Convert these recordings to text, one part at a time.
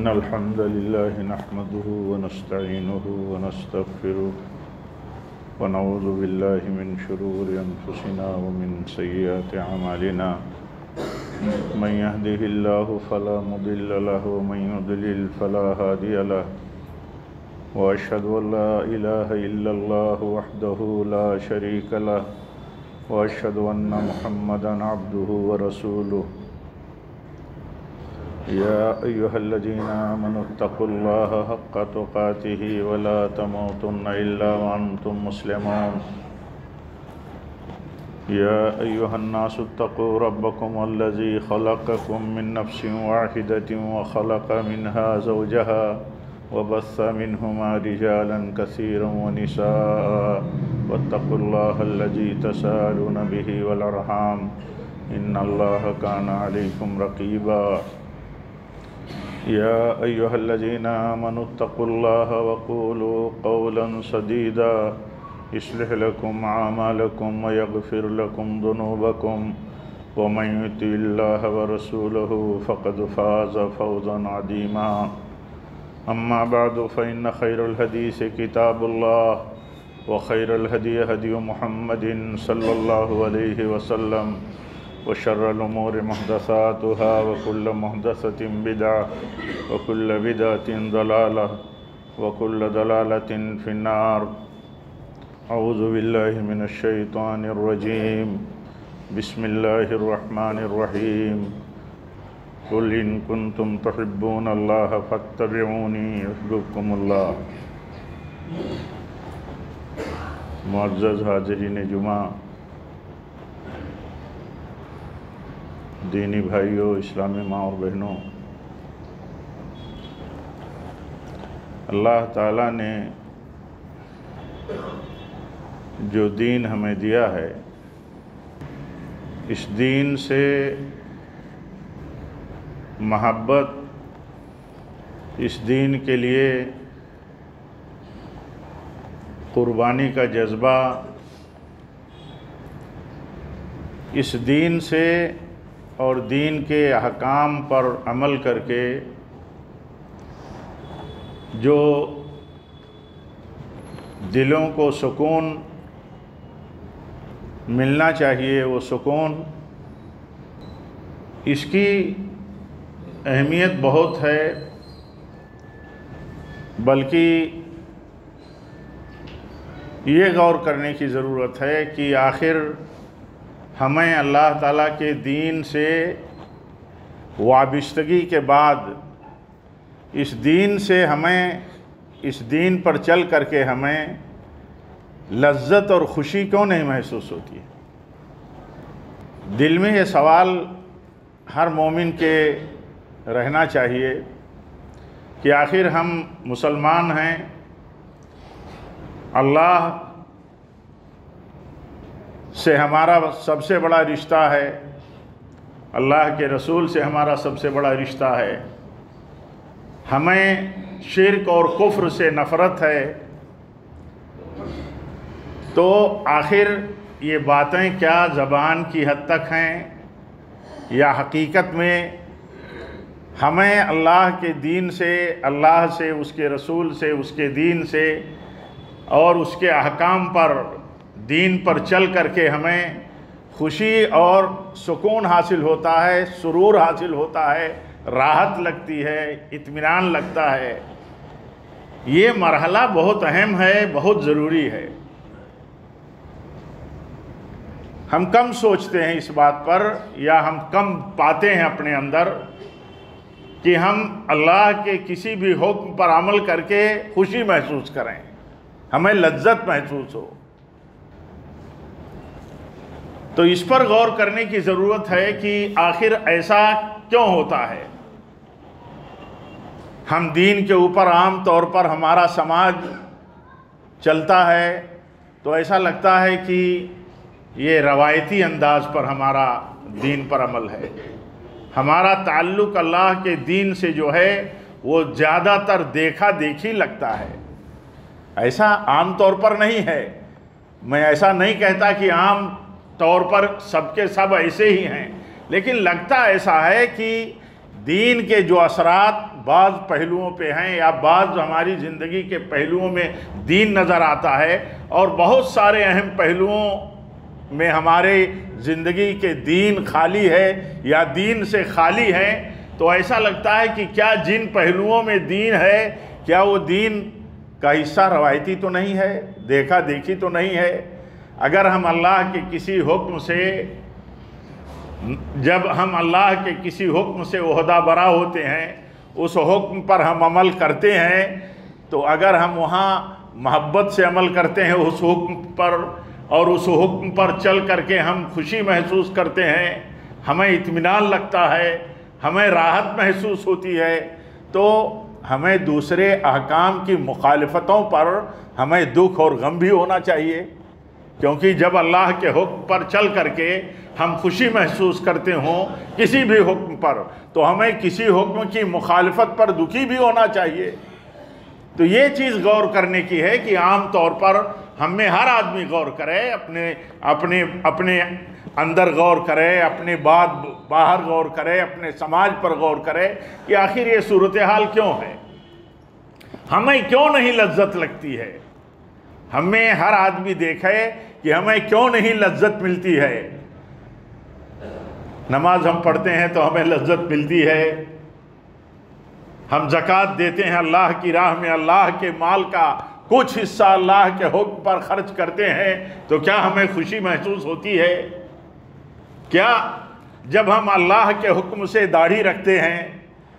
إن الحمد لله نحمده ونستعينه ونستغفره ونعوذ بالله من شرور أنفسنا ومن سيئات أعمالنا من يهده الله فلا مضل له ومن يضلل فلا هادي له وأشهد أن لا إله إلا الله وحده لا شريك له وأشهد أن محمدًا عبده ورسوله يا أيها الذين آمنوا اتقوا الله حق تقاته ولا تموتن إلا وأنتم مسلمون يا أيها الناس اتقوا ربكم الذي خلقكم من نفس واحدة وخلق منها زوجها وبث منهما رجالا كثيرا ونساء واتقوا الله الذي تساءلون به والأرحام إن الله كان عليكم رقيبا يا أيها الذين آمنوا اتقوا الله وقولوا قولا سديدا يصلح لكم أعمالكم ويغفر لكم ذنوبكم ومن يطع الله ورسوله فقد فاز فوزا عظيما أما بعد فإن خير الحديث كتاب الله وخير الهدي هدي محمد صلى الله عليه وسلم وشر الأمور محدثاتها وكل محدثة بدعة وكل بدعة ضلالة وكل ضلالة في النار أعوذ بالله من الشيطان الرجيم بسم الله الرحمن الرحيم قل إن كنتم تحبون الله فاتبعوني يحببكم الله معزز حاضرین جمعہ، دینی بھائیوں، اسلامی ماں اور بہنوں، اللہ تعالیٰ نے جو دین ہمیں دیا ہے، اس دین سے محبت، اس دین کے لیے قربانی کا جذبہ، اس دین سے اور دین کے احکام پر عمل کر کے جو دلوں کو سکون ملنا چاہیے، وہ سکون، اس کی اہمیت بہت ہے، بلکہ یہ غور کرنے کی ضرورت ہے کہ آخر ہمیں اللہ تعالیٰ کے دین سے وابستگی کے بعد اس دین سے ہمیں، اس دین پر چل کر کے ہمیں لذت اور خوشی کیوں نہیں محسوس ہوتی ہے؟ دل میں یہ سوال ہر مومن کے رہنا چاہیے کہ آخر ہم مسلمان ہیں، اللہ سے ہمارا سب سے بڑا رشتہ ہے، اللہ کے رسول سے ہمارا سب سے بڑا رشتہ ہے، ہمیں شرک اور کفر سے نفرت ہے، تو آخر یہ باتیں کیا زبان کی حد تک ہیں یا حقیقت میں ہمیں اللہ کے دین سے، اللہ سے، اس کے رسول سے، اس کے دین سے اور اس کے احکام پر، دین پر چل کر کے ہمیں خوشی اور سکون حاصل ہوتا ہے، سرور حاصل ہوتا ہے، راحت لگتی ہے، اطمینان لگتا ہے؟ یہ مرحلہ بہت اہم ہے، بہت ضروری ہے۔ ہم کم سوچتے ہیں اس بات پر، یا ہم کم پاتے ہیں اپنے اندر کہ ہم اللہ کے کسی بھی حکم پر عمل کر کے خوشی محسوس کریں، ہمیں لذت محسوس ہو۔ تو اس پر غور کرنے کی ضرورت ہے کہ آخر ایسا کیوں ہوتا ہے؟ ہم دین کے اوپر عام طور پر ہمارا سماج چلتا ہے تو ایسا لگتا ہے کہ یہ روایتی انداز پر ہمارا دین پر عمل ہے، ہمارا تعلق اللہ کے دین سے جو ہے وہ زیادہ تر دیکھا دیکھی لگتا ہے۔ ایسا عام طور پر نہیں ہے، میں ایسا نہیں کہتا کہ عام طور پر سب کے سب ایسے ہی ہیں، لیکن لگتا ایسا ہے کہ دین کے جو اثرات بعض پہلوؤں پہ ہیں یا بعض ہماری زندگی کے پہلوؤں میں دین نظر آتا ہے، اور بہت سارے اہم پہلوؤں میں ہمارے زندگی کے دین خالی ہے یا دین سے خالی ہے، تو ایسا لگتا ہے کہ کیا جن پہلوؤں میں دین ہے کیا وہ دین کا حصہ روایتی تو نہیں ہے، دیکھا دیکھی تو نہیں ہے۔ اگر ہم اللہ کے کسی حکم سے جب ہم اللہ کے کسی حکم سے عہدہ برا ہوتے ہیں، اس حکم پر ہم عمل کرتے ہیں، تو اگر ہم وہاں محبت سے عمل کرتے ہیں اس حکم پر اور اس حکم پر چل کر کے ہم خوشی محسوس کرتے ہیں، ہمیں اطمینان لگتا ہے، ہمیں راحت محسوس ہوتی ہے، تو ہمیں دوسرے احکام کی مخالفتوں پر ہمیں دکھ اور غم بھی ہونا چاہیے، کیونکہ جب اللہ کے حکم پر چل کر کے ہم خوشی محسوس کرتے ہوں کسی بھی حکم پر، تو ہمیں کسی حکم کی مخالفت پر دکھی بھی ہونا چاہیے۔ تو یہ چیز غور کرنے کی ہے کہ عام طور پر ہم میں ہر آدمی غور کرے، اپنے اندر غور کرے، اپنے بات باہر غور کرے، اپنے سماج پر غور کرے کہ آخر یہ صورتحال کیوں ہے، ہمیں کیوں نہیں لذت لگتی ہے، ہمیں ہر آدمی دیکھے کہ ہمیں کیوں نہیں لذت ملتی ہے۔ نماز ہم پڑھتے ہیں تو ہمیں لذت ملتی ہے، ہم زکوٰۃ دیتے ہیں اللہ کی راہ میں، اللہ کے مال کا کچھ حصہ اللہ کے حکم پر خرچ کرتے ہیں، تو کیا ہمیں خوشی محسوس ہوتی ہے؟ کیا جب ہم اللہ کے حکم سے داڑھی رکھتے ہیں،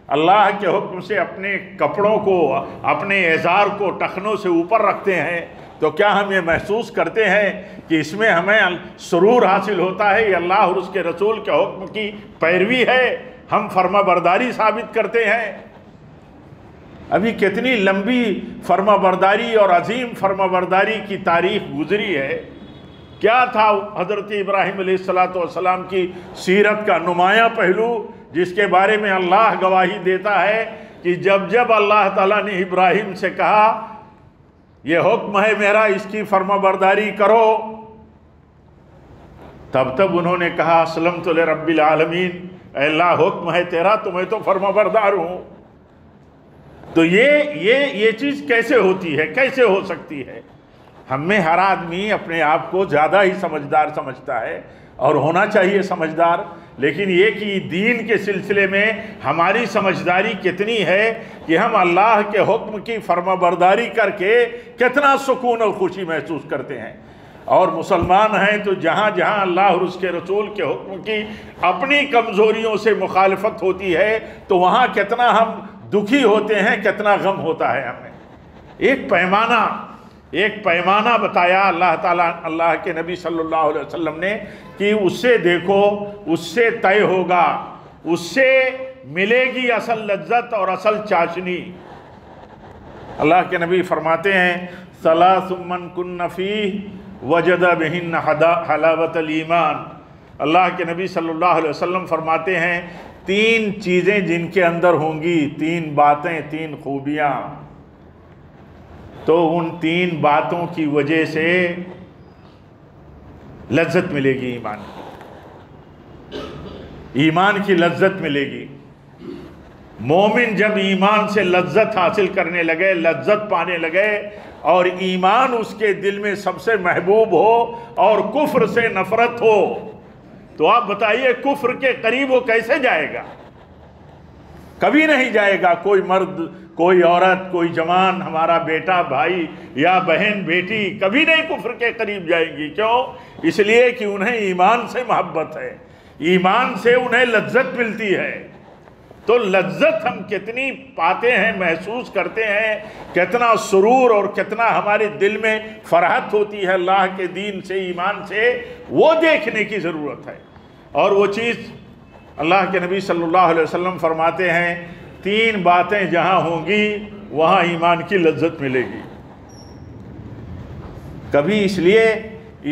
اللہ کے حکم سے اپنے کپڑوں کو، اپنے ازار کو ٹخنوں سے اوپر رکھتے ہیں، تو کیا ہم یہ محسوس کرتے ہیں کہ اس میں ہمیں سرور حاصل ہوتا ہے، یہ اللہ اور اس کے رسول کے حکم کی پیروی ہے، ہم فرما برداری ثابت کرتے ہیں؟ ابھی کتنی لمبی فرما برداری اور عظیم فرما برداری کی تاریخ گزری ہے۔ کیا تھا حضرت ابراہیم علیہ السلام کی سیرت کا نمایاں پہلو، جس کے بارے میں اللہ گواہی دیتا ہے کہ جب اللہ تعالیٰ نے ابراہیم سے کہا یہ حکم ہے میرا، اس کی فرما برداری کرو، تب انہوں نے کہا اسلمت لرب العالمین، اے اللہ حکم ہے تیرا تو میں تو فرما بردار ہوں۔ تو یہ چیز کیسے ہوتی ہے، کیسے ہو سکتی ہے؟ ہم میں ہر آدمی اپنے آپ کو زیادہ ہی سمجھدار سمجھتا ہے، اور ہونا چاہیے سمجھدار، لیکن یہ کہ دین کے سلسلے میں ہماری سمجھداری کتنی ہے کہ ہم اللہ کے حکم کی فرما برداری کر کے کتنا سکون اور خوشی محسوس کرتے ہیں، اور مسلمان ہیں تو جہاں جہاں اللہ اور اس کے رسول کے حکم کی اپنی کمزوریوں سے مخالفت ہوتی ہے تو وہاں کتنا ہم دکھی ہوتے ہیں، کتنا غم ہوتا ہے ہمیں۔ ایک پیمانہ بتایا اللہ تعالیٰ، اللہ کے نبی صلی اللہ علیہ وسلم نے، کہ اس سے دیکھو، اس سے طے ہوگا، اس سے ملے گی اصل لذت اور اصل چاشنی۔ اللہ کے نبی فرماتے ہیں ثلاث من کن فیہ وجد بہن حلاوت الایمان۔ اللہ کے نبی صلی اللہ علیہ وسلم فرماتے ہیں 3 چیزیں جن کے اندر ہوں گی، 3 باتیں، 3 خوبیاں، تو ان 3 باتوں کی وجہ سے لذت ملے گی، ایمان کی لذت ملے گی۔ مومن جب ایمان سے لذت حاصل کرنے لگے، لذت پانے لگے، اور ایمان اس کے دل میں سب سے محبوب ہو اور کفر سے نفرت ہو، تو آپ بتائیے کفر کے قریب وہ کیسے جائے گا؟ کبھی نہیں جائے گا۔ کوئی مرد، کوئی عورت، کوئی جوان، ہمارا بیٹا، بھائی یا بہن، بیٹی کبھی نہیں کفر کے قریب جائیں گی۔ کیوں؟ اس لیے کہ انہیں ایمان سے محبت ہے، ایمان سے انہیں لذت ملتی ہے۔ تو لذت ہم کتنی پاتے ہیں، محسوس کرتے ہیں، کتنا سرور اور کتنا ہمارے دل میں فرحت ہوتی ہے اللہ کے دین سے، ایمان سے، وہ دیکھنے کی ضرورت ہے۔ اور وہ چیز اللہ کے نبی صلی اللہ علیہ وسلم فرماتے ہیں 3 باتیں جہاں ہوں گی وہاں ایمان کی لذت ملے گی۔ کبھی اس لیے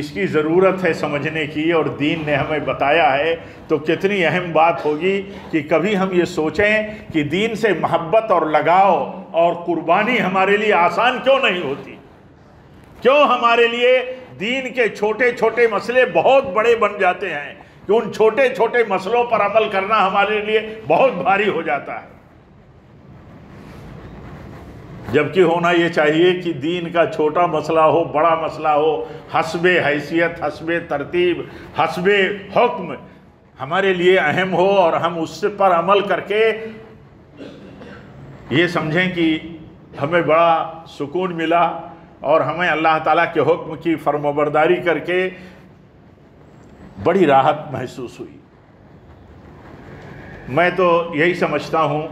اس کی ضرورت ہے سمجھنے کی، اور دین نے ہمیں بتایا ہے، تو کتنی اہم بات ہوگی کہ کبھی ہم یہ سوچیں کہ دین سے محبت اور لگاؤ اور قربانی ہمارے لیے آسان کیوں نہیں ہوتی؟ کیوں ہمارے لیے دین کے چھوٹے چھوٹے مسئلے بہت بڑے بن جاتے ہیں، کہ ان چھوٹے چھوٹے مسئلوں پر عمل کرنا ہمارے لیے بہت بھاری ہو جاتا ہے؟ جبکہ ہونا یہ چاہیے کہ دین کا چھوٹا مسئلہ ہو بڑا مسئلہ ہو، حسب حیثیت، حسب ترتیب، حسب حکم ہمارے لیے اہم ہو، اور ہم اس پر عمل کر کے یہ سمجھیں کہ ہمیں بڑا سکون ملا اور ہمیں اللہ تعالیٰ کے حکم کی فرمانبرداری کر کے بڑی راحت محسوس ہوئی۔ میں تو یہی سمجھتا ہوں،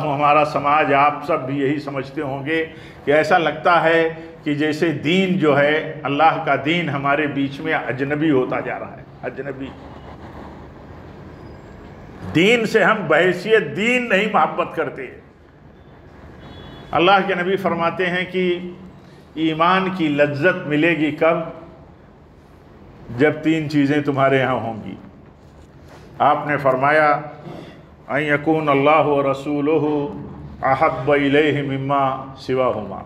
ہمارا سماج، آپ سب بھی یہی سمجھتے ہوں گے کہ ایسا لگتا ہے کہ جیسے دین جو ہے، اللہ کا دین ہمارے بیچ میں اجنبی ہوتا جا رہا ہے۔ اجنبی دین سے ہم بحیثیت دین نہیں محبت کرتے۔ اللہ کے نبی فرماتے ہیں کہ ایمان کی لذت ملے گی کب؟ جب 3 چیزیں تمہارے یہاں ہوں گی۔ آپ نے فرمایا ان یکون اللہ ورسولہ احب الیہ مما سواہما،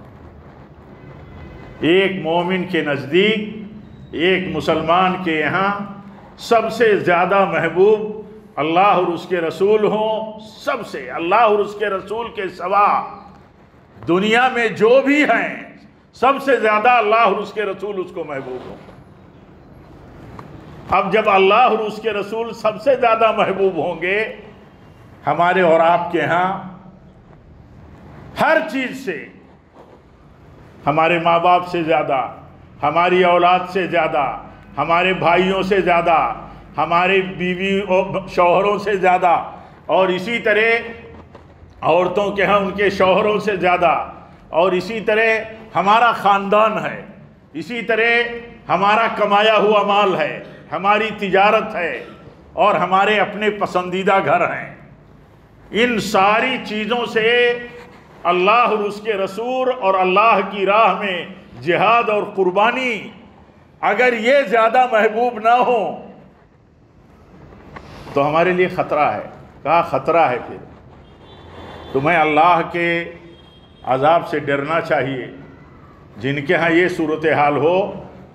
ایک مومن کے نزدیک، ایک مسلمان کے یہاں سب سے زیادہ محبوب اللہ اور اس کے رسول ہوں۔ سب سے، اللہ اور اس کے رسول کے سوا دنیا میں جو بھی ہیں، سب سے زیادہ اللہ اور اس کے رسول اس کو محبوب ہوں۔ اب جب اللہ اور اس کے رسول سب سے زیادہ محبوب ہوں گے ہمارے اور آپ کے ہاں، ہر چیز سے، ہمارے ماں باپ سے زیادہ، ہماری اولاد سے زیادہ، ہمارے بھائیوں سے زیادہ، ہمارے بیوی اور شوہروں سے زیادہ، اور اسی طرح عورتوں کے ہاں ان کے شوہروں سے زیادہ، اور اسی طرح ہمارا خاندان ہے، اسی طرح ہمارا کمایا ہوا مال ہے، ہماری تجارت ہے، اور ہمارے اپنے پسندیدہ گھر ہیں۔ ان ساری چیزوں سے اللہ اور اس کے رسول اور اللہ کی راہ میں جہاد اور قربانی اگر یہ زیادہ محبوب نہ ہو تو ہمارے لیے خطرہ ہے۔ کہا خطرہ ہے، پھر تمہیں اللہ کے عذاب سے ڈرنا چاہیے۔ جن کے ہاں یہ صورتحال ہو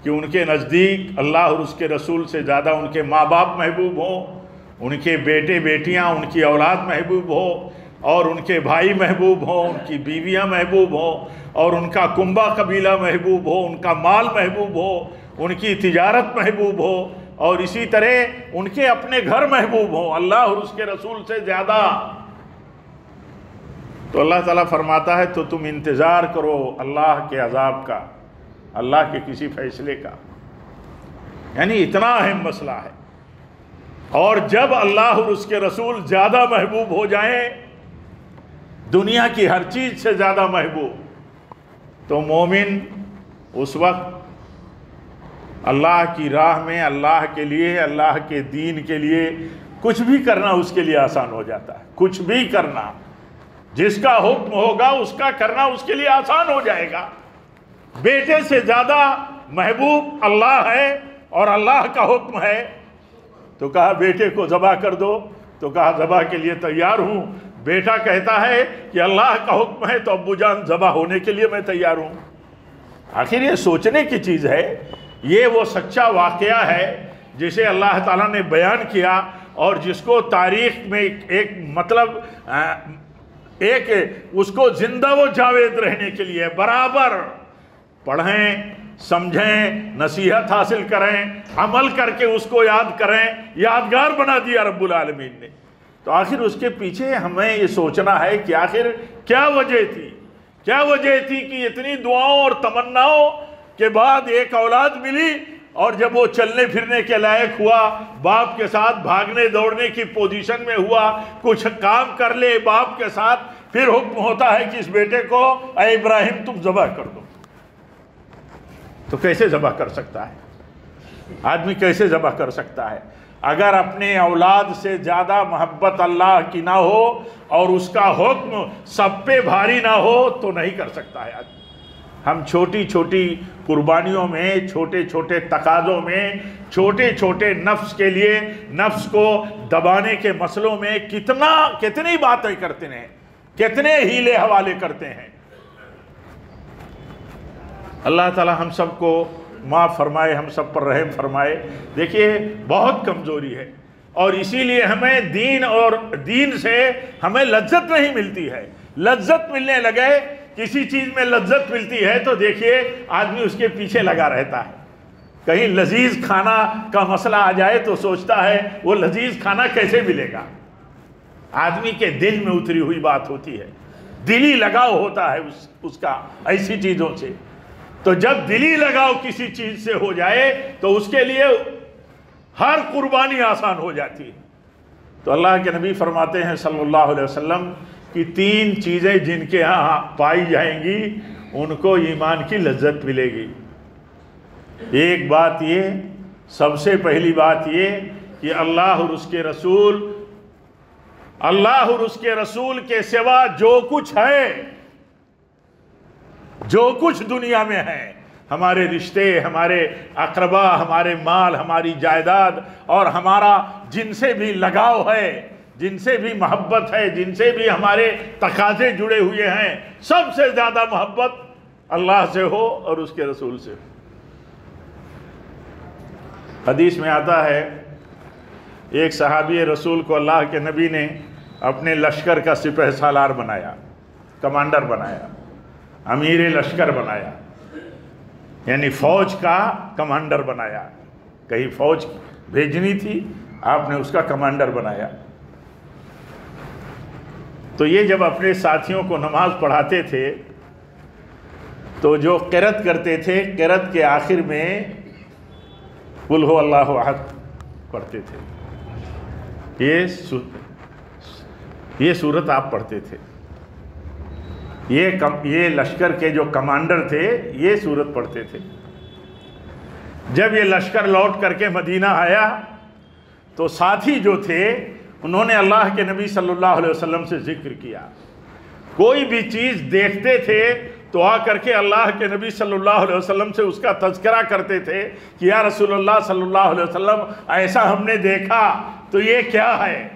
کہ ان کے نزدیک اللہ اور اس کے رسول سے زیادہ ان کے ماں باپ محبوب ہوں، ان کے بیٹے بیٹیاں، ان کی اولاد محبوب ہو، اور ان کے بھائی محبوب ہوں، ان کی بیویاں محبوب ہوں، اور ان کا کنبہ قبیلہ محبوب ہو، ان کا مال محبوب ہو، ان کی تجارت محبوب ہو، اور اسی طرح ان کے اپنے گھر محبوب ہوں اللہ اور اس کے رسول سے زیادہ، تو اللہ تعالیٰ فرماتا ہے تو تم انتظار کرو اللہ کے عذاب کا، اللہ کے کسی فیصلے کا۔ یعنی اتنا اہم مسئلہ ہے۔ اور جب اللہ اور اس کے رسول زیادہ محبوب ہو جائیں، دنیا کی ہر چیز سے زیادہ محبوب، تو مومن اس وقت اللہ کی راہ میں، اللہ کے لیے، اللہ کے دین کے لیے کچھ بھی کرنا اس کے لیے آسان ہو جاتا ہے۔ کچھ بھی کرنا، جس کا حکم ہوگا اس کا کرنا اس کے لیے آسان ہو جائے گا۔ بیٹے سے زیادہ محبوب اللہ ہے اور اللہ کا حکم ہے، تو کہا بیٹے کو ذبح کر دو، تو کہا ذبح کے لیے تیار ہوں۔ بیٹا کہتا ہے کہ اللہ کا حکم ہے تو ابو جان ذبح ہونے کے لیے میں تیار ہوں۔ آخر یہ سوچنے کی چیز ہے، یہ وہ سچا واقعہ ہے جسے اللہ تعالیٰ نے بیان کیا، اور جس کو تاریخ میں ایک مطلب ایک اس کو زندہ و جاوید رہنے کے لیے برابر پڑھیں، سمجھیں، نصیحت حاصل کریں، عمل کر کے اس کو یاد کریں، یادگار بنا دیا رب العالمین نے۔ تو آخر اس کے پیچھے ہمیں یہ سوچنا ہے کہ آخر کیا وجہ تھی، کیا وجہ تھی کہ اتنی دعاؤں اور تمناؤں کے بعد ایک اولاد ملی، اور جب وہ چلنے پھرنے کے لائق ہوا، باپ کے ساتھ بھاگنے دوڑنے کی پوزیشن میں ہوا، کچھ کام کر لے باپ کے ساتھ، پھر حکم ہوتا ہے کہ اس بیٹے کو اے ابراہیم تم ذبح کر دو۔ تو کیسے ذبح کر سکتا ہے آدمی؟ کیسے ذبح کر سکتا ہے اگر اپنے اولاد سے زیادہ محبت اللہ کی نہ ہو اور اس کا حکم سب پہ بھاری نہ ہو تو نہیں کر سکتا ہے آدمی۔ ہم چھوٹی چھوٹی قربانیوں میں، چھوٹے چھوٹے تقاضوں میں، چھوٹے چھوٹے نفس کے لیے، نفس کو دبانے کے مسئلوں میں کتنی باتیں کرتے ہیں، کتنے ہیلے حوالے کرتے ہیں۔ اللہ تعالی ہم سب کو معاف فرمائے، ہم سب پر رحم فرمائے۔ دیکھیے بہت کمزوری ہے، اور اسی لیے ہمیں دین اور دین سے ہمیں لذت نہیں ملتی ہے۔ لذت ملنے لگے، کسی چیز میں لذت ملتی ہے تو دیکھیے آدمی اس کے پیچھے لگا رہتا ہے. کہیں لذیذ کھانا کا مسئلہ آ جائے تو سوچتا ہے وہ لذیذ کھانا کیسے ملے گا. آدمی کے دل میں اتری ہوئی بات ہوتی ہے، دلی لگاؤ ہوتا ہے اس کا ایسی چیزوں سے. تو جب دلی لگاؤ کسی چیز سے ہو جائے تو اس کے لیے ہر قربانی آسان ہو جاتی ہے. تو اللہ کے نبی فرماتے ہیں صلی اللہ علیہ وسلم کہ 3 چیزیں جن کے ہاں پائی جائیں گی ان کو ایمان کی لذت ملے گی. ایک بات یہ، سب سے پہلی بات یہ کہ اللہ اور اس کے رسول کے سوا جو کچھ ہے، جو کچھ دنیا میں ہے، ہمارے رشتے، ہمارے اقربا، ہمارے مال، ہماری جائیداد اور ہمارا جن سے بھی لگاؤ ہے، جن سے بھی محبت ہے، جن سے بھی ہمارے تقاضے جڑے ہوئے ہیں، سب سے زیادہ محبت اللہ سے ہو اور اس کے رسول سے ہو. حدیث میں آتا ہے ایک صحابی رسول کو اللہ کے نبی نے اپنے لشکر کا سپہ سالار بنایا، کمانڈر بنایا، امیر لشکر بنایا، یعنی فوج کا کمانڈر بنایا. کہیں فوج بھیجنی تھی، آپ نے اس کا کمانڈر بنایا. تو یہ جب اپنے ساتھیوں کو نماز پڑھاتے تھے تو جو قرأت کرتے تھے، قرأت کے آخر میں قل هو اللہ احد پڑھتے تھے. یہ سورت آپ پڑھتے تھے. یہ لشکر کے جو کمانڈر تھے یہ سورت پڑھتے تھے. جب یہ لشکر لوٹ کر کے مدینہ آیا تو ساتھی جو تھے انہوں نے اللہ کے نبی صلی اللہ علیہ وسلم سے ذکر کیا. کوئی بھی چیز دیکھتے تھے تو آ کر کے اللہ کے نبی صلی اللہ علیہ وسلم سے اس کا تذکرہ کرتے تھے کہ یا رسول اللہ صلی اللہ علیہ وسلم ایسا ہم نے دیکھا تو یہ کیا ہے.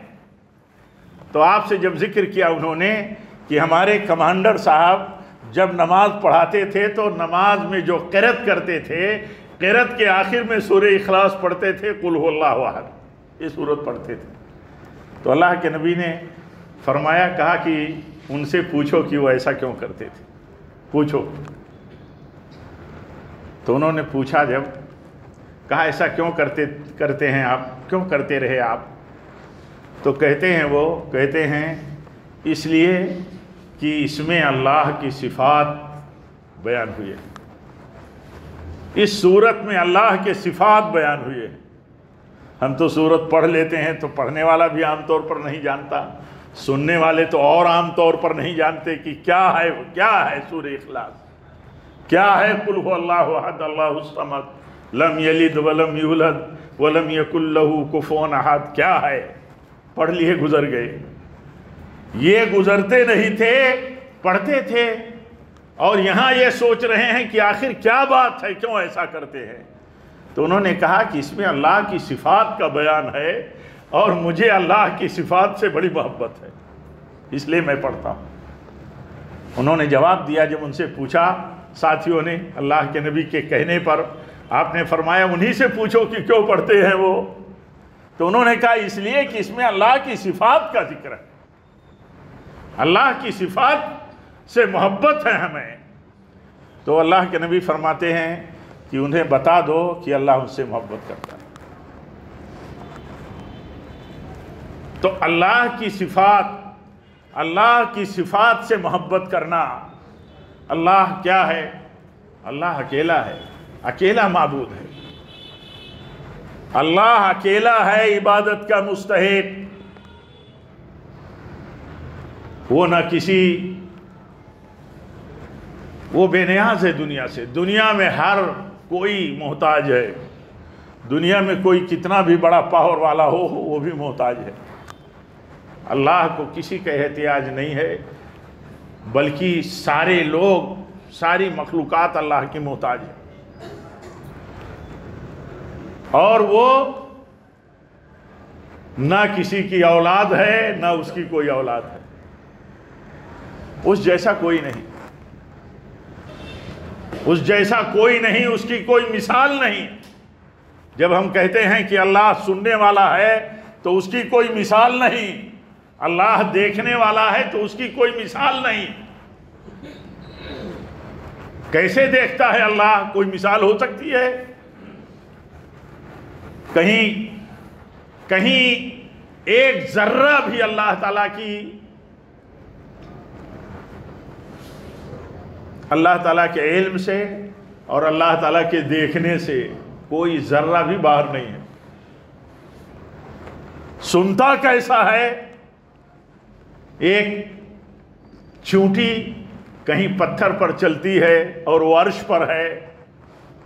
تو آپ سے جب ذکر کیا انہوں نے کہ ہمارے کمانڈر صاحب جب نماز پڑھاتے تھے تو نماز میں جو قرأت کرتے تھے، قرأت کے آخر میں سورہ اخلاص پڑھتے تھے، قل هو اللہ احد، یہ سورت پڑھتے تھے. تو اللہ کے نبی نے فرمایا، کہا کہ ان سے پوچھو کہ وہ ایسا کیوں کرتے تھے، پوچھو. تو انہوں نے پوچھا، جب کہا ایسا کیوں کرتے ہیں آپ، کیوں کرتے رہے آپ؟ تو کہتے ہیں اس لیے کہ اس میں اللہ کی صفات بیان ہوئی ہے. اس صورت میں اللہ کے صفات بیان ہوئے ہیں. ہم تو صورت پڑھ لیتے ہیں تو پڑھنے والا بھی عام طور پر نہیں جانتا، سننے والے تو اور عام طور پر نہیں جانتے کہ کیا ہے سورہ اخلاص، کیا ہے قل هو اللہ احد اللہ الصمد لم یلد ولم یولد ولم یکن لہ کفوا احد. کیا ہے؟ پڑھ لیے، گزر گئے. یہ گزرتے نہیں تھے، پڑھتے تھے، اور یہاں یہ سوچ رہے ہیں کہ آخر کیا بات ہے، کیوں ایسا کرتے ہیں. تو انہوں نے کہا کہ اس میں اللہ کی صفات کا بیان ہے اور مجھے اللہ کی صفات سے بڑی محبت ہے، اس لیے میں پڑھتا ہوں. انہوں نے جواب دیا، جب ان سے پوچھا ساتھیوں نے اللہ کے نبی کے کہنے پر، آپ نے فرمایا انہی سے پوچھو کہ کیوں پڑھتے ہیں وہ. تو انہوں نے کہا اس لیے کہ اس میں اللہ کی صفات کا ذکر ہے، اللہ کی صفات سے محبت ہے ہمیں. تو اللہ کے نبی فرماتے ہیں کہ انہیں بتا دو کہ اللہ ان سے محبت کرتا ہے. تو اللہ کی صفات سے محبت کرنا. اللہ کیا ہے؟ اللہ اکیلا ہے، اکیلا معبود ہے. اللہ اکیلا ہے عبادت کا مستحق. وہ نہ وہ بے نیاز ہے دنیا سے. دنیا میں ہر کوئی محتاج ہے. دنیا میں کوئی کتنا بھی بڑا پاور والا ہو وہ بھی محتاج ہے. اللہ کو کسی کا احتیاج نہیں ہے، بلکہ سارے لوگ، ساری مخلوقات اللہ کی محتاج ہے. اور وہ نہ کسی کی اولاد ہے نہ اس کی کوئی اولاد ہے. اس جیسا کوئی نہیں، اس جیسا کوئی نہیں، اس کی کوئی مثال نہیں. جب ہم کہتے ہیں کہ اللہ سننے والا ہے تو اس کی کوئی مثال نہیں. اللہ دیکھنے والا ہے تو اس کی کوئی مثال نہیں. کیسے دیکھتا ہے اللہ؟ کوئی مثال ہو سکتی ہے؟ کہیں ایک ذرہ بھی اللہ تعالیٰ کے علم سے اور اللہ تعالیٰ کے دیکھنے سے کوئی ذرہ بھی باہر نہیں ہے. سنتا کیسا ہے؟ ایک چونٹی کہیں پتھر پر چلتی ہے اور وہ عرش پر ہے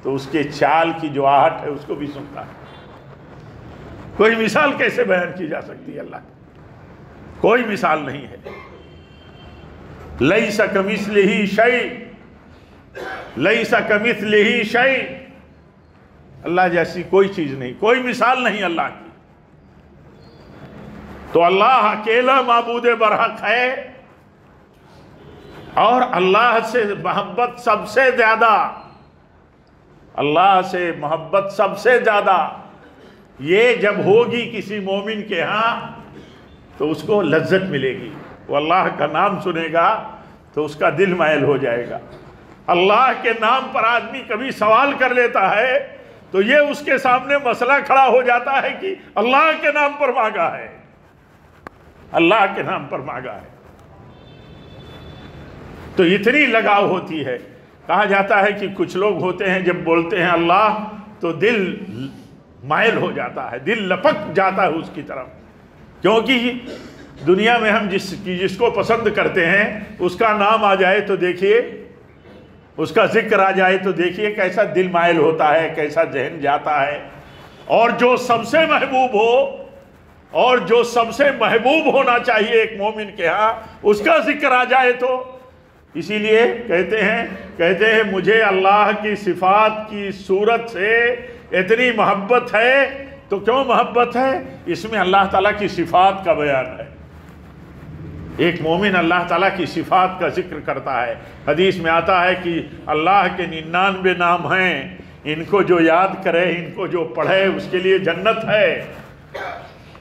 تو اس کے چال کی جو آہٹ ہے اس کو بھی سنتا ہے. کوئی مثال کیسے بیان کی جا سکتی ہے اللہ کی؟ کوئی مثال نہیں ہے. لیس کمثلہ شیء، لیس کمثلہ شیء، اللہ جیسی کوئی چیز نہیں، کوئی مثال نہیں اللہ کی. تو اللہ اکیلا معبود برحق ہے، اور اللہ سے محبت سب سے زیادہ، اللہ سے محبت سب سے زیادہ یہ جب ہوگی کسی مومن کے ہاں تو اس کو لذت ملے گی. وہ اللہ کا نام سنے گا تو اس کا دل مائل ہو جائے گا. اللہ کے نام پر آدمی کبھی سوال کر لیتا ہے تو یہ اس کے سامنے مسئلہ کھڑا ہو جاتا ہے کہ اللہ کے نام پر مانگا ہے، اللہ کے نام پر مانگا ہے. تو اتنی لگاؤ ہوتی ہے. کہا جاتا ہے کہ کچھ لوگ ہوتے ہیں جب بولتے ہیں اللہ تو دل مائل ہو جاتا ہے، دل لپک جاتا ہے اس کی طرف. کیونکہ دنیا میں ہم جس کو پسند کرتے ہیں اس کا نام آ جائے تو دیکھیے، اس کا ذکر آ جائے تو دیکھیے کیسا دل مائل ہوتا ہے، کیسا ذہن جاتا ہے. اور جو سب سے محبوب ہو اور جو سب سے محبوب ہونا چاہیے ایک مومن کے ہاں، اس کا ذکر آ جائے تو اسی لیے کہتے ہیں مجھے اللہ کی صفات کی صورت سے اتنی محبت ہے. تو کیوں محبت ہے؟ اس میں اللہ تعالیٰ کی صفات کا بیان ہے. ایک مومن اللہ تعالیٰ کی صفات کا ذکر کرتا ہے. حدیث میں آتا ہے کہ اللہ کے 99 نام ہیں، ان کو جو یاد کرے، ان کو جو پڑھے اس کے لیے جنت ہے،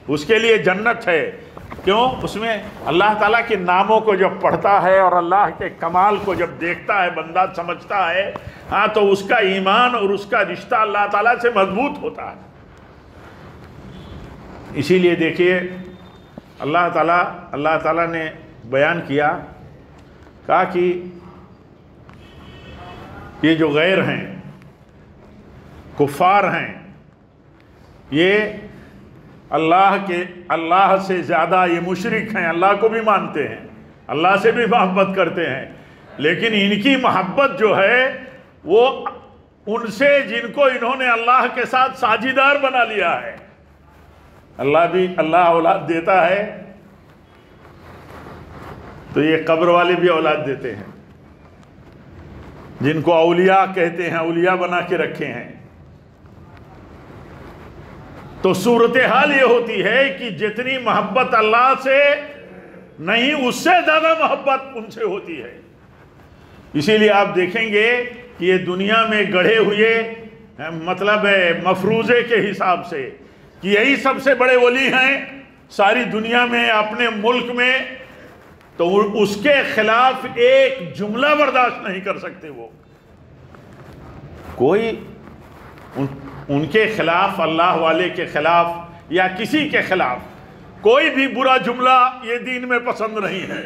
اس کے لیے جنت ہے. کیوں؟ اس میں اللہ تعالیٰ کے ناموں کو جب پڑھتا ہے اور اللہ کے کمال کو جب دیکھتا ہے، بندہ سمجھتا ہے ہاں، تو اس کا ایمان اور اس کا رشتہ اللہ تعالیٰ سے مضبوط ہوتا ہے. اسی لیے دیکھیے اللہ تعالیٰ نے بیان کیا، کہا کہ یہ جو غیر ہیں، کفار ہیں، یہ اللہ سے زیادہ یہ مشرک ہیں، اللہ کو بھی مانتے ہیں، اللہ سے بھی محبت کرتے ہیں، لیکن ان کی محبت جو ہے وہ ان سے جن کو انہوں نے اللہ کے ساتھ ساجیدار بنا لیا ہے. اللہ اولاد دیتا ہے تو یہ قبر والے بھی اولاد دیتے ہیں، جن کو اولیاء کہتے ہیں، اولیاء بنا کے رکھے ہیں. تو صورتحال یہ ہوتی ہے کہ جتنی محبت اللہ سے نہیں، اس سے زیادہ محبت ان سے ہوتی ہے. اسی لیے آپ دیکھیں گے کہ یہ دنیا میں گڑھے ہوئے مطلب مفروضے کے حساب سے کہ یہی سب سے بڑے ولی ہیں ساری دنیا میں، اپنے ملک میں، تو اس کے خلاف ایک جملہ برداشت نہیں کر سکتے. وہ کوئی ان کے خلاف، اللہ والے کے خلاف یا کسی کے خلاف کوئی بھی برا جملہ یہ دین میں پسند نہیں ہے.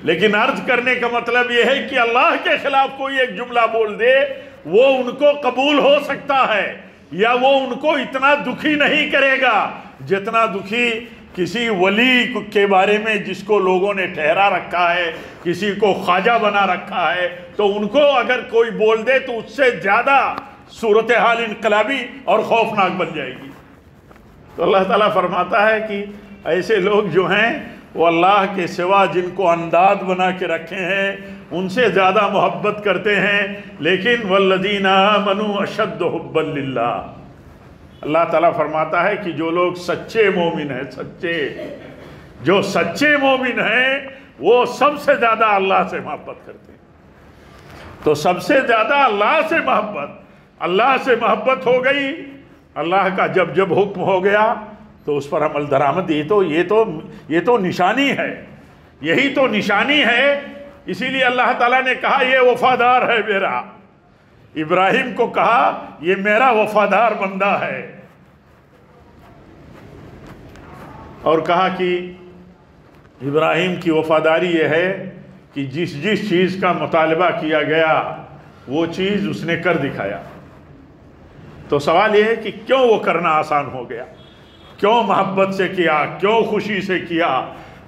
لیکن عرض کرنے کا مطلب یہ ہے کہ اللہ کے خلاف کوئی ایک جملہ بول دے، وہ ان کو قبول ہو سکتا ہے، یا وہ ان کو اتنا دکھی نہیں کرے گا جتنا دکھی کسی ولی کے بارے میں جس کو لوگوں نے ٹھہرا رکھا ہے، کسی کو خواجہ بنا رکھا ہے. تو ان کو اگر کوئی بول دے تو اس سے زیادہ صورتحال انقلابی اور خوفناک بن جائے گی. تو اللہ تعالیٰ فرماتا ہے کہ ایسے لوگ جو ہیں وہ اللہ کے سوا جن کو انداد بنا کے رکھے ہیں ان سے زیادہ محبت کرتے ہیں. لیکن والذین آمنوا اشد حبا للہ، اللہ تعالیٰ فرماتا ہے کہ جو لوگ سچے مومن ہیں، جو سچے مومن ہیں وہ سب سے زیادہ اللہ سے محبت کرتے ہیں. تو سب سے زیادہ اللہ سے محبت ہو گئی. اللہ کا جب حکم ہو گیا تو اس پر عمل درآمد، یہ تو نشانی ہے، یہی تو نشانی ہے۔ اسی لیے اللہ تعالیٰ نے کہا یہ وفادار ہے میرا، ابراہیم کو کہا یہ میرا وفادار بندہ ہے، اور کہا کہ ابراہیم کی وفاداری یہ ہے کہ جس چیز کا مطالبہ کیا گیا وہ چیز اس نے کر دکھایا۔ تو سوال یہ ہے کہ کیوں وہ کرنا آسان ہو گیا، کیوں محبت سے کیا، کیوں خوشی سے کیا؟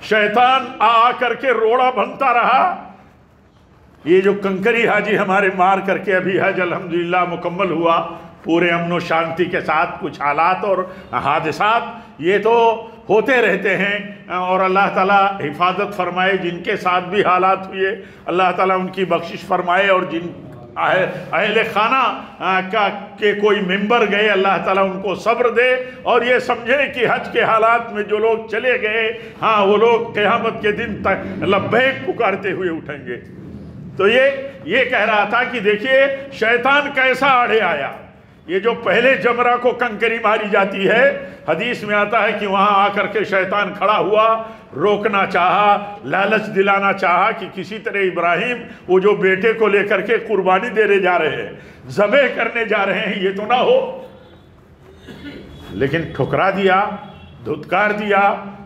شیطان آ کر کے روڑا بنتا رہا۔ یہ جو کنکری حاجی ہمارے مار کر کے ابھی حج الحمدللہ مکمل ہوا پورے امن و شانتی کے ساتھ، کچھ حالات اور حادثات یہ تو ہوتے رہتے ہیں، اور اللہ تعالیٰ حفاظت فرمائے جن کے ساتھ بھی حالات ہوئے، اللہ تعالیٰ ان کی بخشش فرمائے، اور جن اہل خانہ کے کوئی ممبر گئے اللہ تعالیٰ ان کو صبر دے، اور یہ سمجھے کہ حج کے حالات میں جو لوگ چلے گئے وہ لوگ قیامت کے دن تک لبیک پکارتے ہوئے اٹھیں گے۔ تو یہ کہہ رہا تھا کہ دیکھیے شیطان کیسا آڑے آیا۔ یہ جو پہلے جمرہ کو کنکری ماری جاتی ہے، حدیث میں آتا ہے کہ وہاں آ کر کے شیطان کھڑا ہوا، روکنا چاہا، لالچ دلانا چاہا کہ کسی طرح ابراہیم وہ جو بیٹے کو لے کر کے قربانی دینے جا رہے ہیں، ذبح کرنے جا رہے ہیں، یہ تو نہ ہو، لیکن ٹھکرا دیا، دھتکار دیا۔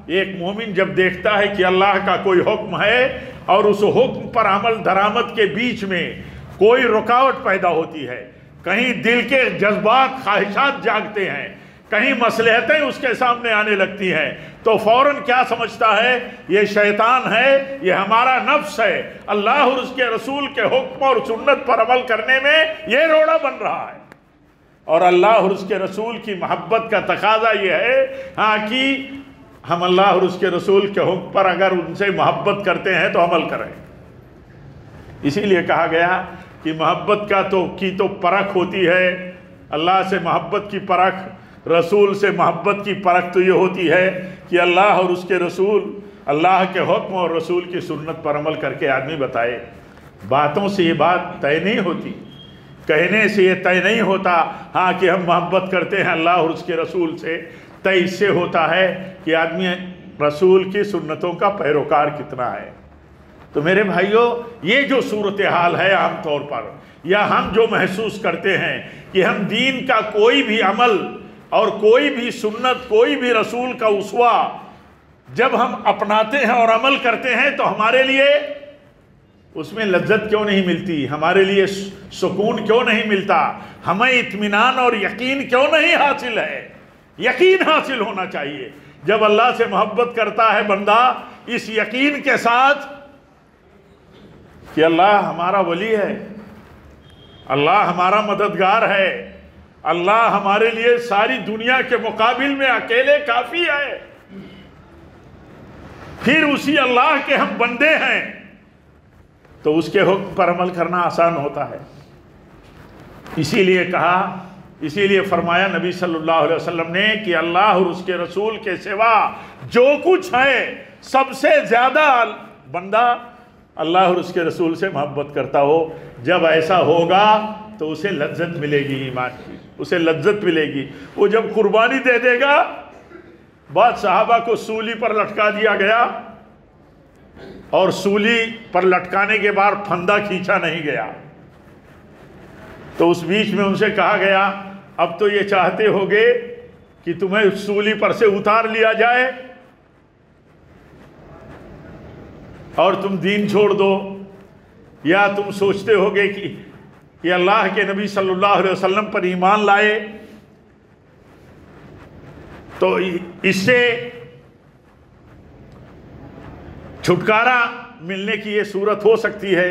ایک مومن جب دیکھتا ہے کہ اللہ کا کوئی حکم ہے اور اس حکم پر عمل درآمد کے بیچ میں کوئی رکاوٹ پیدا ہوتی ہے، کہیں دل کے جذبات خواہشات جاگتے ہیں، کہیں مصلحتیں اس کے سامنے آنے لگتی ہیں، تو فوراً کیا سمجھتا ہے یہ شیطان ہے، یہ ہمارا نفس ہے، اللہ اور اس کے رسول کے حکم اور سنت پر عمل کرنے میں یہ روڑا بن رہا ہے۔ اور اللہ اور اس کے رسول کی محبت کا تقاضا یہ ہے کہ ہم اللہ اور اس کے رسول کے حکم پر اگر ان سے محبت کرتے ہیں تو عمل کریں۔ اسی لیے کہا گیا کہ محبت کی تو پرکھ ہوتی ہے، اللہ سے محبت کی پرکھ، رسول سے محبت کی پرکھ تو یہ ہوتی ہے کہ اللہ اور اس کے رسول، اللہ کے حکم اور رسول کی سنت پر عمل کر کے آدمی بتائے۔ باتوں سے یہ بات طے نہیں ہوتی، کہنے سے یہ طے نہیں ہوتا کہ ہم محبت کرتے ہیں اللہ اور اس کے رسول سے۔ طے اس سے ہوتا ہے کہ آدمی رسول کی سنتوں کا پیروکار کتنا ہے۔ تو میرے بھائیوں، یہ جو صورتحال ہے عام طور پر، یا ہم جو محسوس کرتے ہیں کہ ہم دین کا کوئی بھی عمل اور کوئی بھی سنت، کوئی بھی رسول کا اسوہ جب ہم اپناتے ہیں اور عمل کرتے ہیں تو ہمارے لیے اس میں لذت کیوں نہیں ملتی، ہمارے لیے سکون کیوں نہیں ملتا، ہمیں اطمینان اور یقین کیوں نہیں حاصل ہے؟ یقین حاصل ہونا چاہیے۔ جب اللہ سے محبت کرتا ہے بندہ اس یقین کے ساتھ کہ اللہ ہمارا ولی ہے، اللہ ہمارا مددگار ہے، اللہ ہمارے لیے ساری دنیا کے مقابل میں اکیلے کافی ہے، پھر اسی اللہ کے ہم بندے ہیں، تو اس کے حکم پر عمل کرنا آسان ہوتا ہے۔ اسی لیے فرمایا نبی صلی اللہ علیہ وسلم نے کہ اللہ اور اس کے رسول کے سوا جو کچھ ہے سب سے زیادہ بندہ اللہ اور اس کے رسول سے محبت کرتا ہو۔ جب ایسا ہوگا تو اسے لذت ملے گی، ایمان کی اسے لذت ملے گی۔ وہ جب قربانی دے دے گا، بعض صحابہ کو سولی پر لٹکا دیا گیا اور سولی پر لٹکانے کے بعد پھندا کھینچا نہیں گیا، تو اس بیچ میں ان سے کہا گیا اب تو یہ چاہتے ہوگے کہ تمہیں سولی پر سے اتار لیا جائے اور تم دین چھوڑ دو، یا تم سوچتے ہوگے کہ یہ اللہ کے نبی صلی اللہ علیہ وسلم پر ایمان لائے تو اس سے چھٹکارا ملنے کی یہ صورت ہو سکتی ہے،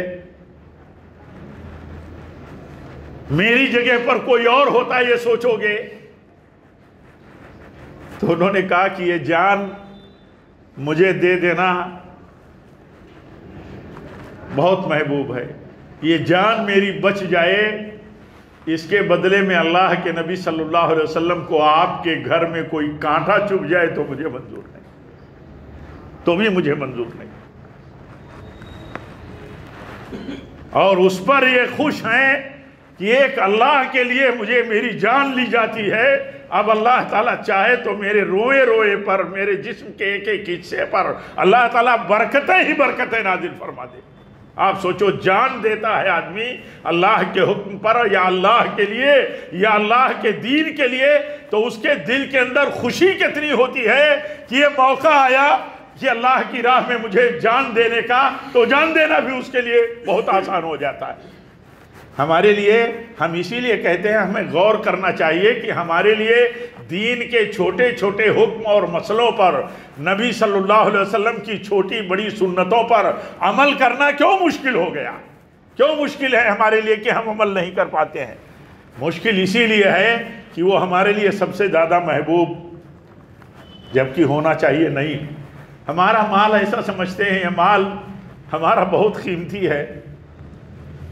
میری جگہ پر کوئی اور ہوتا یہ سوچو گے۔ تو انہوں نے کہا کہ یہ جان مجھے دے دینا بہت محبوب ہے، یہ جان میری بچ جائے، اس کے بدلے میں اللہ کے نبی صلی اللہ علیہ وسلم کو آپ کے گھر میں کوئی کانٹا چبھ جائے تو مجھے منظور نہیں، تو بھی مجھے منظور نہیں۔ اور اس پر یہ خوش ہیں کہ ایک اللہ کے لیے مجھے میری جان لی جاتی ہے، اب اللہ تعالیٰ چاہے تو میرے روئے روئے پر، میرے جسم کے ایک ایک حصے پر اللہ تعالیٰ برکتیں ہی برکتیں نازل فرما دے۔ آپ سوچو، جان دیتا ہے آدمی اللہ کے حکم پر یا اللہ کے لیے یا اللہ کے دین کے لیے، تو اس کے دل کے اندر خوشی کتنی ہوتی ہے کہ یہ موقع آیا کہ اللہ کی راہ میں مجھے جان دینے کا، تو جان دینا بھی اس کے لیے بہت آسان ہو جاتا ہے۔ ہمارے لیے، ہم اسی لیے کہتے ہیں ہمیں غور کرنا چاہیے کہ ہمارے لیے دین کے چھوٹے چھوٹے حکم اور مسئلوں پر، نبی صلی اللہ علیہ وسلم کی چھوٹی بڑی سنتوں پر عمل کرنا کیوں مشکل ہو گیا؟ کیوں مشکل ہے ہمارے لیے کہ ہم عمل نہیں کر پاتے ہیں؟ مشکل اسی لیے ہے کہ وہ ہمارے لیے سب سے زیادہ محبوب جبکہ ہونا چاہیے نہیں۔ ہمارا مال ایسا سمجھتے ہیں، یہ مال ہمارا بہت قیمتی ہے۔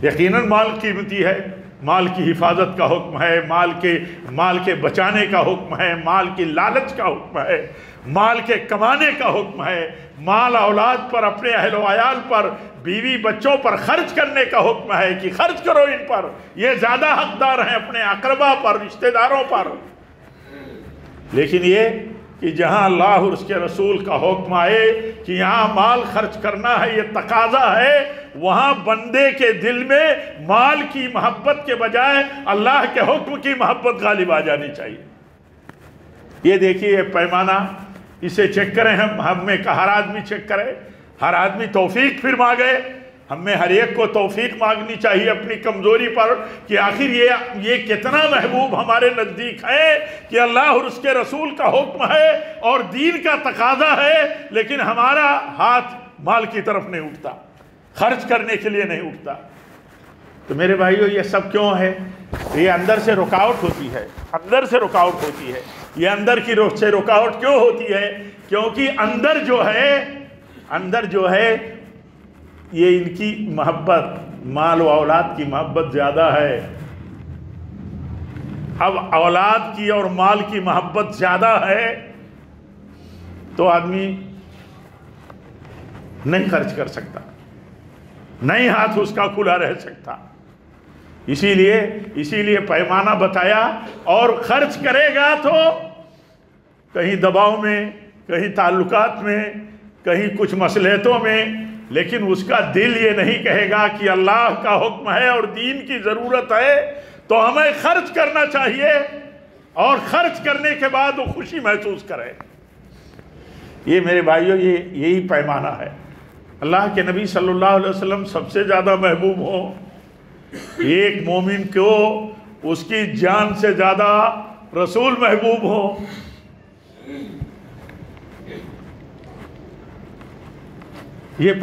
یقیناً مال قیمتی ہے، مال کی حفاظت کا حکم ہے، مال کے بچانے کا حکم ہے، مال کی لالچ کا حکم ہے، مال کے کمانے کا حکم ہے، مال اولاد پر، اپنے اہل و عیال پر، بیوی بچوں پر خرچ کرنے کا حکم ہے کہ خرچ کرو ان پر، یہ زیادہ حقدار ہیں اپنے اقربا پر، رشتہ داروں پر۔ لیکن یہ کہ جہاں اللہ اور اس کے رسول کا حکم آئے کہ یہاں مال خرچ کرنا ہے، یہ تقاضا ہے، وہاں بندے کے دل میں مال کی محبت کے بجائے اللہ کے حکم کی محبت غالب آ جانی چاہیے۔ یہ دیکھیے یہ پیمانہ، اسے چیک کریں، ہم میں کا ہر آدمی چیک کرے، ہر آدمی توفیق پھر مانگے۔ ہم میں ہر ایک کو توفیق مانگنی چاہیے اپنی کمزوری پر کہ آخر یہ کتنا محبوب ہمارے نزدیک ہے کہ اللہ اور اس کے رسول کا حکم ہے اور دین کا تقاضا ہے، لیکن ہمارا ہاتھ مال کی طرف نہیں اٹھتا، خرچ کرنے کے لیے نہیں اٹھتا۔ تو میرے بھائیو، یہ سب کیوں ہے؟ یہ اندر سے رکاوٹ ہوتی ہے، اندر سے رکاوٹ ہوتی ہے۔ یہ اندر کی سے رکاوٹ کیوں ہوتی ہے؟ کیونکہ اندر جو ہے یہ ان کی محبت، مال و اولاد کی محبت زیادہ ہے۔ اب اولاد کی اور مال کی محبت زیادہ ہے تو آدمی نہیں خرچ کر سکتا، نہیں ہاتھ اس کا کھلا رہ سکتا۔ اسی لیے پیمانہ بتایا، اور خرچ کرے گا تو کہیں دباؤ میں، کہیں تعلقات میں، کہیں کچھ مصلحتوں میں، لیکن اس کا دل یہ نہیں کہے گا کہ اللہ کا حکم ہے اور دین کی ضرورت ہے تو ہمیں خرچ کرنا چاہیے، اور خرچ کرنے کے بعد وہ خوشی محسوس کرے۔ یہ میرے بھائیوں، یہی پیمانہ ہے۔ اللہ کے نبی صلی اللہ علیہ وسلم سب سے زیادہ محبوب ہوں، ایک مومن کو اس کی جان سے زیادہ رسول محبوب ہوں۔ یہ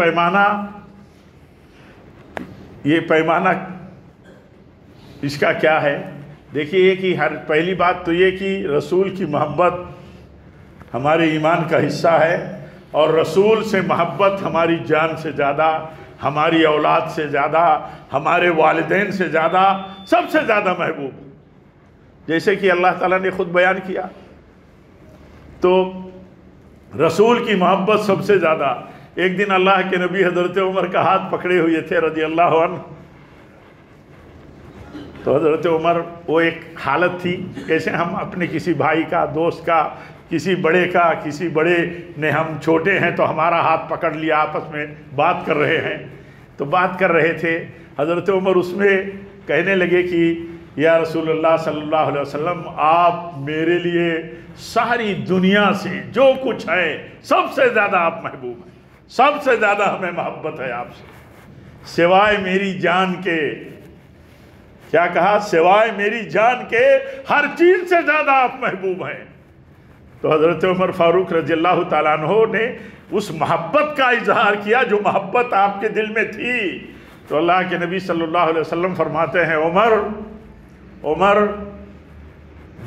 پیمانہ اس کا کیا ہے؟ دیکھیے کہ پہلی بات تو یہ کہ رسول کی محبت ہمارے ایمان کا حصہ ہے، اور رسول سے محبت ہماری جان سے زیادہ، ہماری اولاد سے زیادہ، ہمارے والدین سے زیادہ، سب سے زیادہ محبوب۔ جیسے کہ اللہ تعالیٰ نے خود بیان کیا، تو رسول کی محبت سب سے زیادہ۔ ایک دن اللہ کے نبی حضرت عمر کا ہاتھ پکڑے ہوئے تھے رضی اللہ عنہ، تو حضرت عمر، وہ ایک حالت تھی جیسے ہم اپنے کسی بھائی کا، دوست کا، کسی بڑے نے، ہم چھوٹے ہیں تو ہمارا ہاتھ پکڑ لیا، آپس میں بات کر رہے ہیں، تو بات کر رہے تھے، حضرت عمر اس میں کہنے لگے کہ یا رسول اللہ صلی اللہ علیہ وسلم، آپ میرے لیے ساری دنیا سے جو کچھ ہے سب سے زیادہ آپ محبوب ہیں، سب سے زیادہ ہمیں محبت ہے آپ سے، سوائے میری جان کے۔ کیا کہا؟ سوائے میری جان کے ہر چیز سے زیادہ آپ محبوب ہیں۔ تو حضرت عمر فاروق رضی اللہ تعالیٰ عنہ نے اس محبت کا اظہار کیا جو محبت آپ کے دل میں تھی۔ تو اللہ کے نبی صلی اللہ علیہ وسلم فرماتے ہیں، عمر،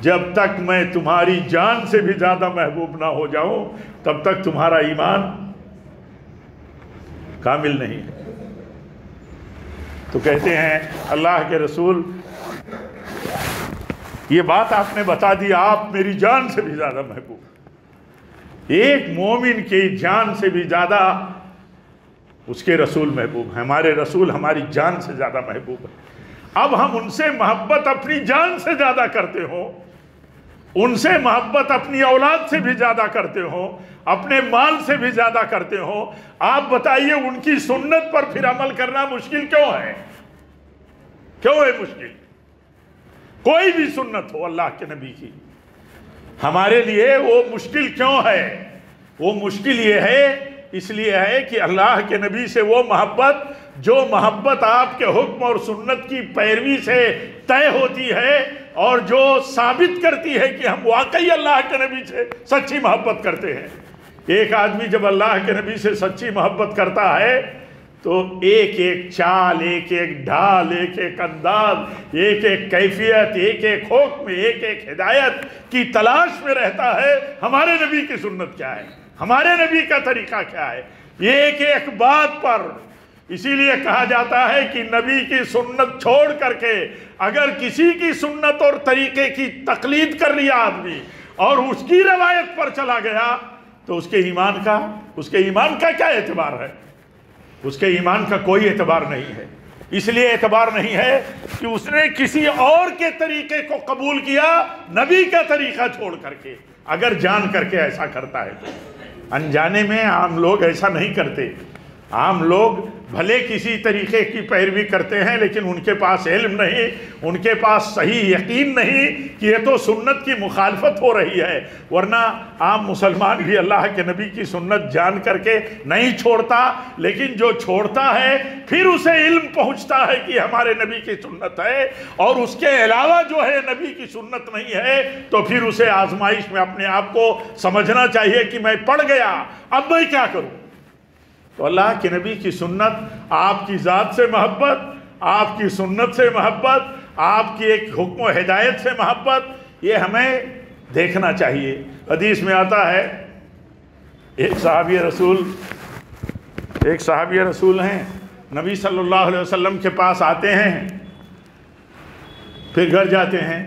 جب تک میں تمہاری جان سے بھی زیادہ محبوب نہ ہو جاؤں تب تک تمہارا ایمان کامل نہیں ہے۔ تو کہتے ہیں اللہ کے رسول، یہ بات آپ نے بتا دی، آپ میری جان سے بھی زیادہ محبوب۔ ایک مومن کی جان سے بھی زیادہ اس کے رسول محبوب ہیں، ہمارے رسول ہماری جان سے زیادہ محبوب ہیں۔ اب ہم ان سے محبت اپنی جان سے زیادہ کرتے ہوں ان سے محبت اپنی اولاد سے بھی زیادہ کرتے ہو، اپنے مال سے بھی زیادہ کرتے ہو، آپ بتائیے ان کی سنت پر پھر عمل کرنا مشکل کیوں ہے؟ کیوں ہے مشکل؟ کوئی بھی سنت ہو اللہ کے نبی کی، ہمارے لیے وہ مشکل کیوں ہے؟ وہ مشکل یہ ہے، اس لیے ہے کہ اللہ کے نبی سے وہ محبت، جو محبت آپ کے حکم اور سنت کی پیروی سے طے ہوتی ہے اور جو ثابت کرتی ہے کہ ہم واقعی اللہ کے نبی سے سچی محبت کرتے ہیں۔ ایک آدمی جب اللہ کے نبی سے سچی محبت کرتا ہے تو ایک ایک چال، ایک ایک ڈھال، ایک ایک انداز، ایک ایک کیفیت، ایک ایک حکم، ایک ایک ہدایت کی تلاش میں رہتا ہے ہمارے نبی کی سنت کیا ہے، ہمارے نبی کا طریقہ کیا ہے، ایک ایک بات پر۔ اسی لیے کہا جاتا ہے کہ نبی کی سنت چھوڑ کر کے اگر کسی کی سنت اور طریقے کی تقلید کر لیا آدمی اور اس کی روایت پر چلا گیا تو اس کے ایمان کا کیا اعتبار ہے؟ اس کے ایمان کا کوئی اعتبار نہیں ہے۔ اس لیے اعتبار نہیں ہے کہ اس نے کسی اور کے طریقے کو قبول کیا نبی کا طریقہ چھوڑ کر کے، اگر جان کر کے ایسا کرتا ہے تو۔ انجانے میں عام لوگ ایسا نہیں کرتے، عام لوگ بھلے کسی طریقے کی پیروی کرتے ہیں لیکن ان کے پاس علم نہیں، ان کے پاس صحیح یقین نہیں کہ یہ تو سنت کی مخالفت ہو رہی ہے، ورنہ عام مسلمان بھی اللہ کے نبی کی سنت جان کر کے نہیں چھوڑتا، لیکن جو چھوڑتا ہے پھر اسے علم پہنچتا ہے کہ ہمارے نبی کی سنت ہے اور اس کے علاوہ جو ہے نبی کی سنت نہیں ہے، تو پھر اسے آزمائش میں اپنے آپ کو سمجھنا چاہیے کہ میں پڑ گیا، اب میں کیا کروں؟ تو اللہ کے نبی کی سنت، آپ کی ذات سے محبت، آپ کی سنت سے محبت، آپ کی ایک حکم و ہدایت سے محبت، یہ ہمیں دیکھنا چاہیے۔ حدیث میں آتا ہے ایک صحابی رسول ہیں، نبی صلی اللہ علیہ وسلم کے پاس آتے ہیں، پھر گھر جاتے ہیں،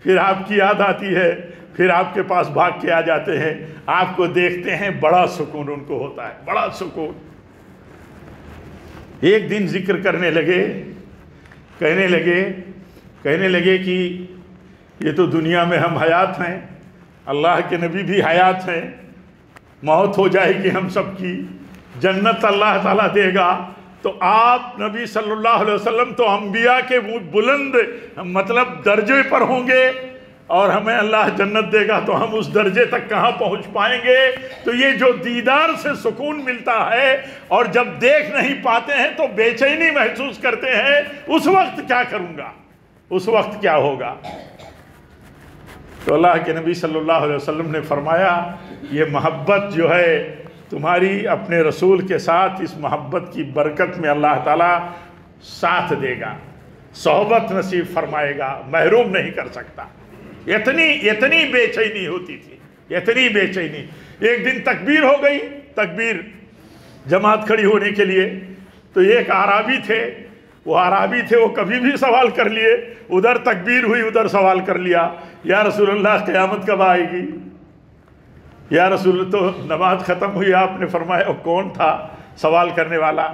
پھر آپ کی یاد آتی ہے، پھر آپ کے پاس بھاگ کے آ جاتے ہیں، آپ کو دیکھتے ہیں، بڑا سکون ان کو ہوتا ہے، بڑا سکون۔ ایک دن ذکر کرنے لگے، کہنے لگے کہ یہ تو دنیا میں ہم حیات ہیں، اللہ کے نبی بھی حیات ہیں، موت ہو جائے گی ہم سب کی، جنت اللہ تعالیٰ دے گا، تو آپ نبی صلی اللہ علیہ وسلم تو انبیاء کے بلند مطلب درجے پر ہوں گے اور ہمیں اللہ جنت دے گا، تو ہم اس درجے تک کہاں پہنچ پائیں گے؟ تو یہ جو دیدار سے سکون ملتا ہے اور جب دیکھ نہیں پاتے ہیں تو بے چینی محسوس کرتے ہیں، اس وقت کیا کروں گا، اس وقت کیا ہوگا؟ تو اللہ کے نبی صلی اللہ علیہ وسلم نے فرمایا، یہ محبت جو ہے تمہاری اپنے رسول کے ساتھ، اس محبت کی برکت میں اللہ تعالیٰ ساتھ دے گا، صحبت نصیب فرمائے گا، محروم نہیں کر سکتا۔ اتنی بے چینی ہوتی تھی، اتنی بے چینی۔ ایک دن تکبیر ہو گئی، تکبیر جماعت کھڑی ہونے کے لیے، تو ایک اعرابی تھے، وہ کبھی بھی سوال کر لیے، ادھر تکبیر ہوئی ادھر سوال کر لیا، یا رسول اللہ قیامت کب آئے گی؟ یا رسول اللہ، تو نماز ختم ہوئی، آپ نے فرمایا کون تھا سوال کرنے والا؟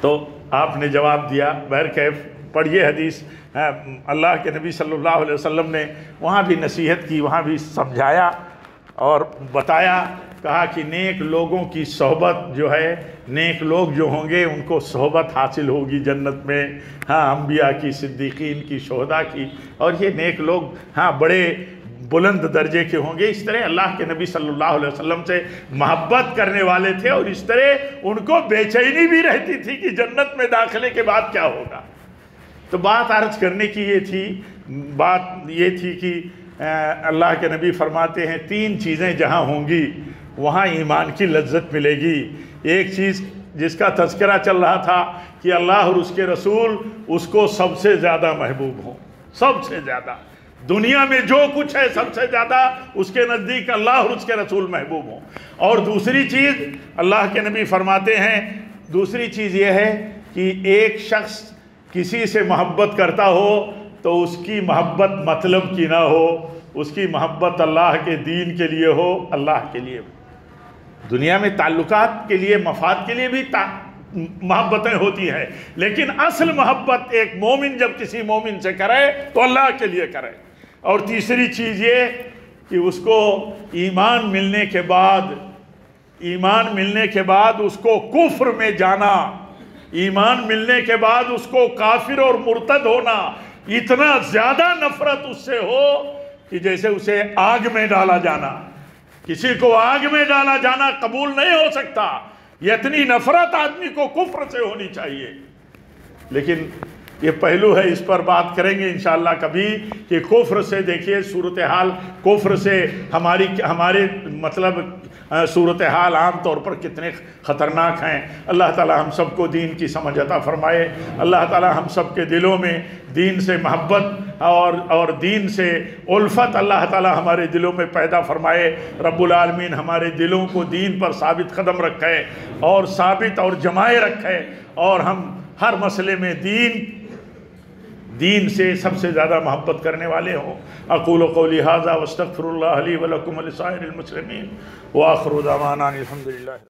تو آپ نے جواب دیا، بہرکیف پڑھیے حدیث، اللہ کے نبی صلی اللہ علیہ وسلم نے وہاں بھی نصیحت کی، وہاں بھی سمجھایا اور بتایا، کہا کہ نیک لوگوں کی صحبت جو ہے، نیک لوگ جو ہوں گے ان کو صحبت حاصل ہوگی جنت میں، انبیاء کی، صدیقین کی، شہداء کی، اور یہ نیک لوگ بڑے بلند درجے کے ہوں گے۔ اس طرح اللہ کے نبی صلی اللہ علیہ وسلم سے محبت کرنے والے تھے، اور اس طرح ان کو بے چینی بھی رہتی تھی کہ جنت میں داخلے کے بعد کیا ہوگا۔ تو بات عرض کرنے کی یہ تھی کہ اللہ کے نبی فرماتے ہیں 3 چیزیں جہاں ہوں گی وہاں ایمان کی لذت ملے گی۔ ایک چیز جس کا تذکرہ چل رہا تھا کہ اللہ اور اس کے رسول اس کو سب سے زیادہ محبوب ہوں، سب سے زیادہ، دنیا میں جو کچھ ہے سب سے زیادہ اس کے نزدیک اللہ اور اس کے رسول محبوب ہوں۔ اور دوسری چیز اللہ کے نبی فرماتے ہیں، دوسری چیز یہ ہے کہ ایک شخص کسی سے محبت کرتا ہو تو اس کی محبت مطلب کی نہ ہو، اس کی محبت اللہ کے دین کے لیے ہو، اللہ کے لیے ہو۔ دنیا میں تعلقات کے لیے، مفاد کے لیے بھی محبتیں ہوتی ہیں، لیکن اصل محبت ایک مومن جب کسی مومن سے کرے تو اللہ کے لیے کرے۔ اور تیسری چیز یہ کہ اس کو ایمان ملنے کے بعد اس کو کفر میں جانا، ایمان ملنے کے بعد اس کو کافر اور مرتد ہونا، اتنا زیادہ نفرت اس سے ہو کہ جیسے اسے آگ میں ڈالا جانا۔ کسی کو آگ میں ڈالا جانا قبول نہیں ہو سکتا، یہ اتنی نفرت آدمی کو کفر سے ہونی چاہیے۔ لیکن یہ پہلو ہے، اس پر بات کریں گے انشاءاللہ کبھی، کہ کفر سے دیکھیے صورتحال، کفر سے ہمارے مطلب صورتحال عام طور پر کتنے خطرناک ہیں۔ اللہ تعالی ہم سب کو دین کی سمجھ عطا فرمائے، اللہ تعالی ہم سب کے دلوں میں دین سے محبت اور دین سے الفت اللہ تعالی ہمارے دلوں میں پیدا فرمائے۔ رب العالمین ہمارے دلوں کو دین پر ثابت قدم رکھے اور ثابت اور جمائے رکھے، اور ہم ہر مسئلے میں دین سے سب سے زیادہ محبت کرنے والے ہوں۔ اقول قولی ھذا واستغفر اللہ لی ولکم ولسائر المسلمین وآخر دعوانا الحمدللہ۔